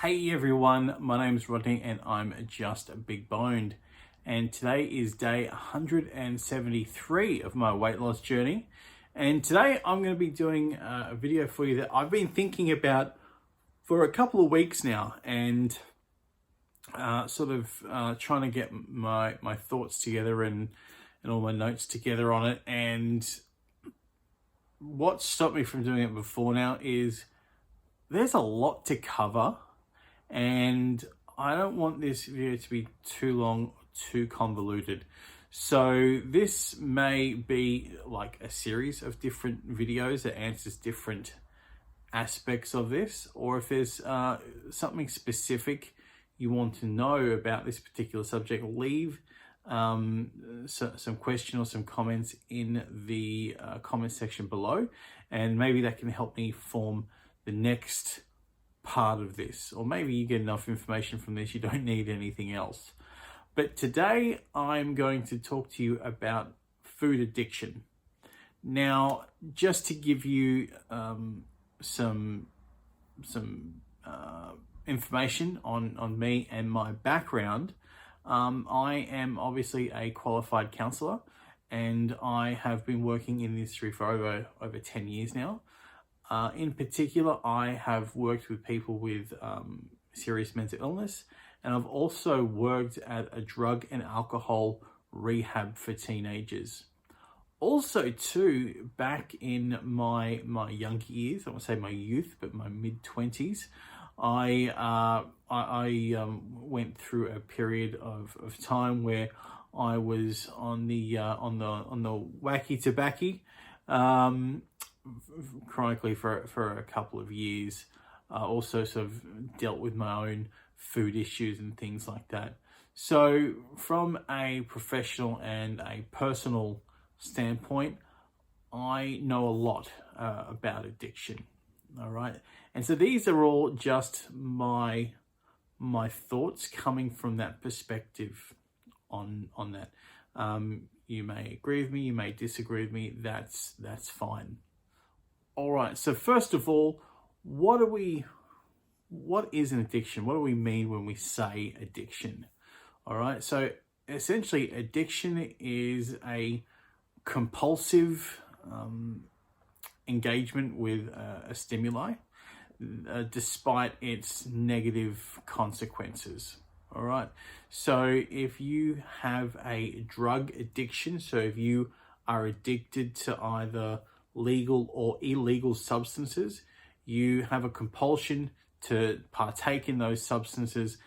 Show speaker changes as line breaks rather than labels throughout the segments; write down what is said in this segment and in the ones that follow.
Hey everyone, my name is Rodney and I'm just big boned. And today is day 173 of my weight loss journey. And today I'm going to be doing a video for you that I've been thinking about for a couple of weeks now and trying to get my thoughts together and all my notes together on it. And what stopped me from doing it before now is there's a lot to cover. And I don't want this video to be too long, too convoluted. So this may be like a series of different videos that answers different aspects of this, or if there's something specific you want to know about this particular subject, leave some question or some comments in the comment section below, and maybe that can help me form the next part of this, or maybe you get enough information from this you don't need anything else. But today I'm going to talk to you about food addiction. Now, just to give you some information on me and my background, I am obviously a qualified counsellor, and I have been working in the industry for over 10 years now. In particular, I have worked with people with serious mental illness, and I've also worked at a drug and alcohol rehab for teenagers. Also, too, back in my younger years, I won't say my youth, but my mid-20s, I went through a period of time where I was on the wacky tobacco. Chronically for a couple of years. Also sort of dealt with my own food issues and things like that. So from a professional and a personal standpoint, I know a lot about addiction. All right. And so these are all just my thoughts coming from that perspective on that. You may agree with me, you may disagree with me, that's fine. All right, so first of all, what is an addiction? What do we mean when we say addiction? All right, so essentially addiction is a compulsive engagement with a stimuli despite its negative consequences. All right, so if you have a drug addiction, so if you are addicted to either legal or illegal substances, you have a compulsion to partake in those substances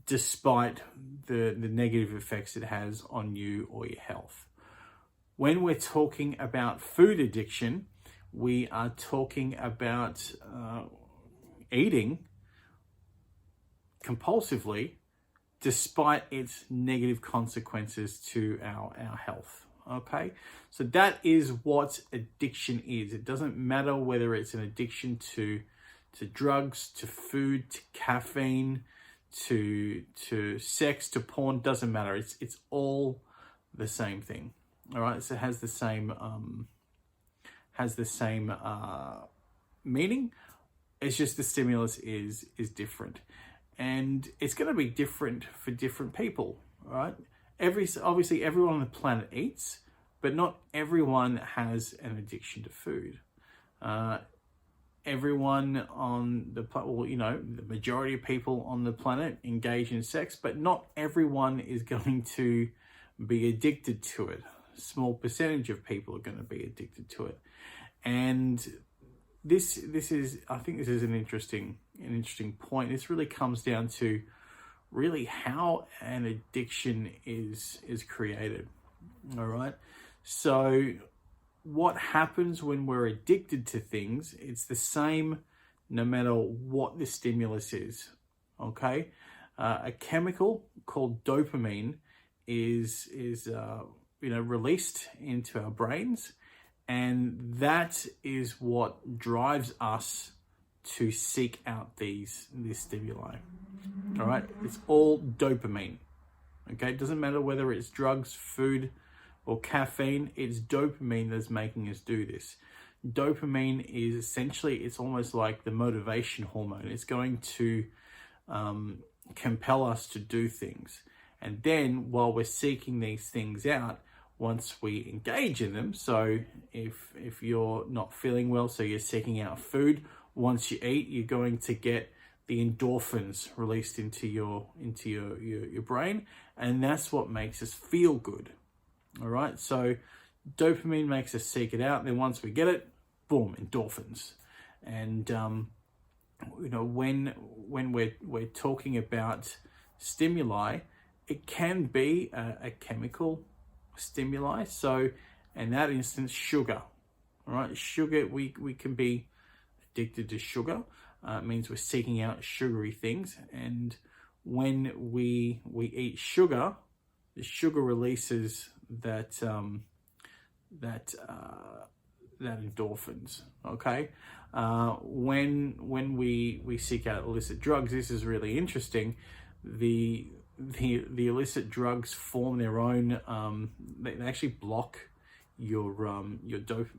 despite the negative effects it has on you or your health. When we're talking about food addiction, we are talking about eating compulsively despite its negative consequences to our health. Okay, so that is what addiction is. It doesn't matter whether it's an addiction to drugs, to food, to caffeine, to sex, to porn. Doesn't matter. It's all the same thing. All right, so it has the same meaning. It's just the stimulus is different, and it's going to be different for different people. All right. Obviously everyone on the planet eats, but not everyone has an addiction to food. Everyone on the planet, the majority of people on the planet engage in sex, but not everyone is going to be addicted to it. A small percentage of people are going to be addicted to it. And this is, I think this is an interesting point. This really comes down to really how an addiction is created. All right, so what happens when we're addicted to things, it's the same no matter what the stimulus is. Okay, a chemical called dopamine is released into our brains, and that is what drives us to seek out these stimuli. All right, it's all dopamine. Okay, it doesn't matter whether it's drugs, food, or caffeine. It's dopamine that's making us do this. Dopamine is essentially, it's almost like the motivation hormone. It's going to compel us to do things. And then while we're seeking these things out, once we engage in them, so if you're not feeling well, so you're seeking out food, once you eat, you're going to get the endorphins released into your brain, and that's what makes us feel good. All right, so dopamine makes us seek it out, and then once we get it, boom, endorphins. And you know, when we're talking about stimuli, it can be a chemical stimuli. So in that instance, sugar. All right, sugar, we can be addicted to sugar. It means we're seeking out sugary things, and when we eat sugar, the sugar releases that endorphins. Okay, when we seek out illicit drugs, this is really interesting. The illicit drugs form their own. They actually block your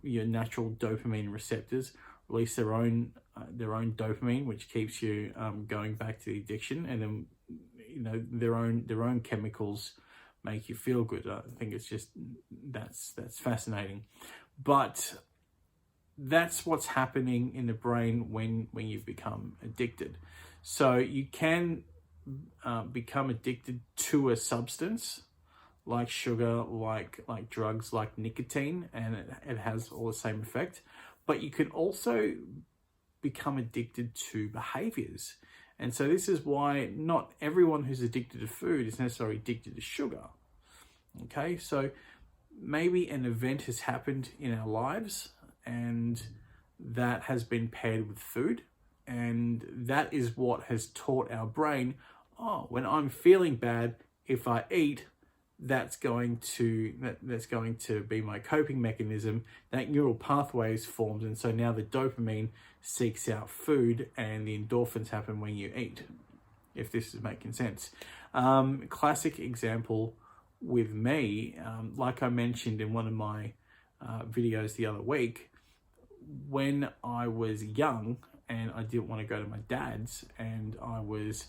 natural dopamine receptors, release their own dopamine, which keeps you going back to the addiction, and then you know their own chemicals make you feel good. I think it's just that's fascinating, but that's what's happening in the brain when you become addicted. So you can become addicted to a substance like sugar, like drugs, like nicotine, and it has all the same effect. But you can also become addicted to behaviors. And so this is why not everyone who's addicted to food is necessarily addicted to sugar. Okay, so maybe an event has happened in our lives and that has been paired with food, and that is what has taught our brain, oh, when I'm feeling bad, if I eat, that's going to be my coping mechanism. That neural pathway is formed, and so now the dopamine seeks out food and the endorphins happen when you eat, if this is making sense. Classic example with me, like I mentioned in one of my videos the other week, when I was young and I didn't want to go to my dad's, and I was,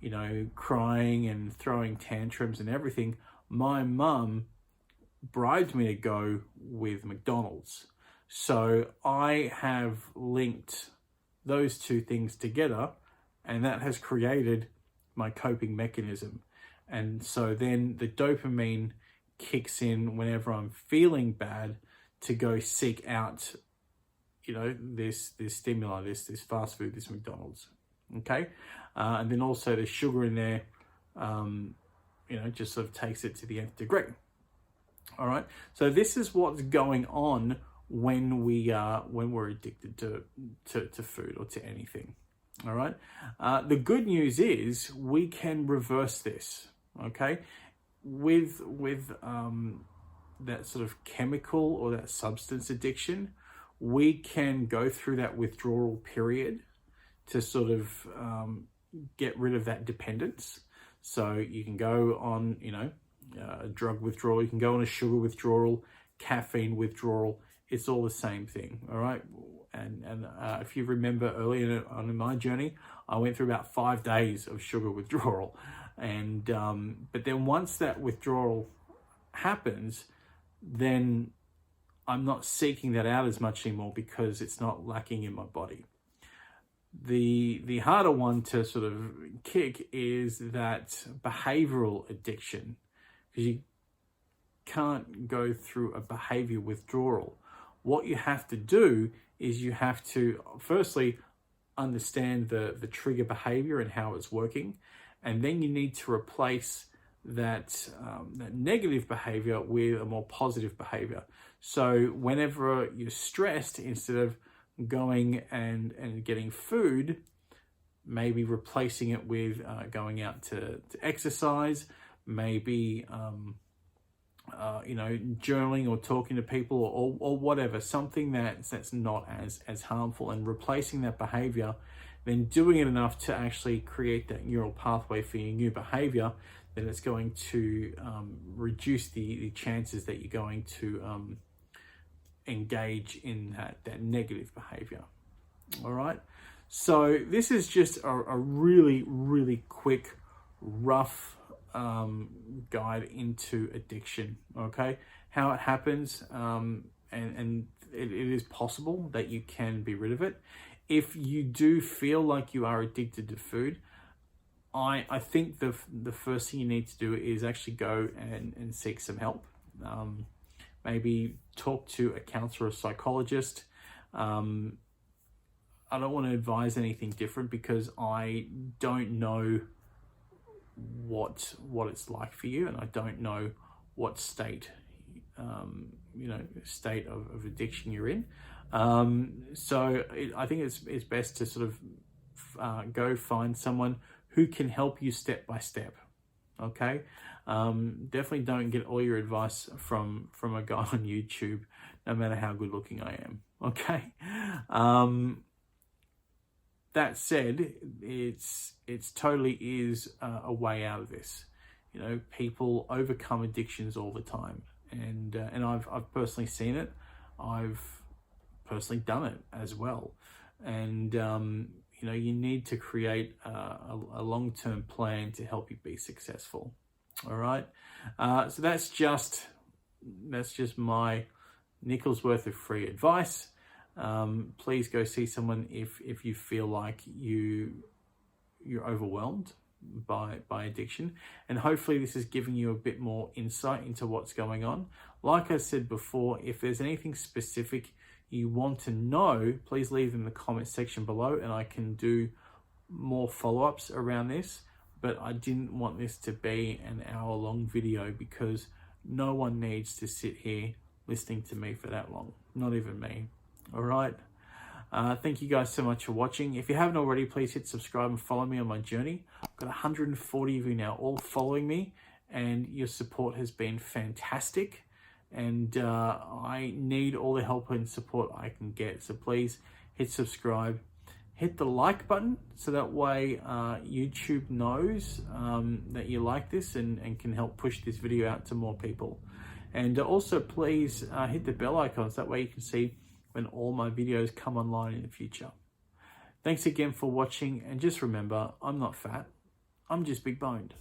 you know, crying and throwing tantrums and everything, my mum bribed me to go with McDonald's. So I have linked those two things together, and that has created my coping mechanism. And so then the dopamine kicks in whenever I'm feeling bad to go seek out, you know, this stimuli, this fast food, this McDonald's. Okay, and then also the sugar in there, you know, just sort of takes it to the nth degree. All right, so this is what's going on when we're addicted to food or to anything. All right, the good news is we can reverse this. Okay, with that sort of chemical or that substance addiction, we can go through that withdrawal period to sort of get rid of that dependence. So you can go on, you know, a drug withdrawal, you can go on a sugar withdrawal, caffeine withdrawal. It's all the same thing, all right? And if you remember earlier on in my journey, I went through about 5 days of sugar withdrawal. And but then once that withdrawal happens, then I'm not seeking that out as much anymore because it's not lacking in my body. The harder one to sort of kick is that behavioral addiction, because you can't go through a behavior withdrawal. What you have to do is you have to firstly understand the trigger behavior and how it's working, and then you need to replace that negative behavior with a more positive behavior. So whenever you're stressed, instead of going and getting food, maybe replacing it with going out to exercise, maybe you know, journaling or talking to people or whatever, something that's not as harmful, and replacing that behavior, then doing it enough to actually create that neural pathway for your new behavior, then it's going to reduce the chances that you're going to engage in that negative behavior. All right, So this is just a really, really quick, rough guide into addiction, okay? How it happens, and it is possible that you can be rid of it. If you do feel like you are addicted to food, I think the first thing you need to do is actually go and seek some help. Maybe talk to a counselor or psychologist. I don't want to advise anything different because I don't know what it's like for you, and I don't know what state state of addiction you're in. So I think it's best to sort of go find someone who can help you step by step. Okay, definitely don't get all your advice from a guy on YouTube, no matter how good looking I am. Okay. That said, it's totally is a way out of this. You know, people overcome addictions all the time, and I've personally seen it. I've personally done it as well, and you know, you need to create a long-term plan to help you be successful. All right, so that's just my nickel's worth of free advice. Please go see someone if you feel like you're overwhelmed by addiction, and hopefully this is giving you a bit more insight into what's going on. Like I said before, if there's anything specific you want to know, please leave in the comment section below, and I can do more follow-ups around this. But I didn't want this to be an hour-long video because no one needs to sit here listening to me for that long, not even me. All right. Thank you guys so much for watching. If you haven't already, please hit subscribe and follow me on my journey. I've got 140 of you now all following me, and your support has been fantastic. And I need all the help and support I can get. So please hit subscribe, hit the like button, so that way YouTube knows that you like this and can help push this video out to more people. And also please hit the bell icon, so that way you can see when all my videos come online in the future. Thanks again for watching, and just remember, I'm not fat, I'm just big boned.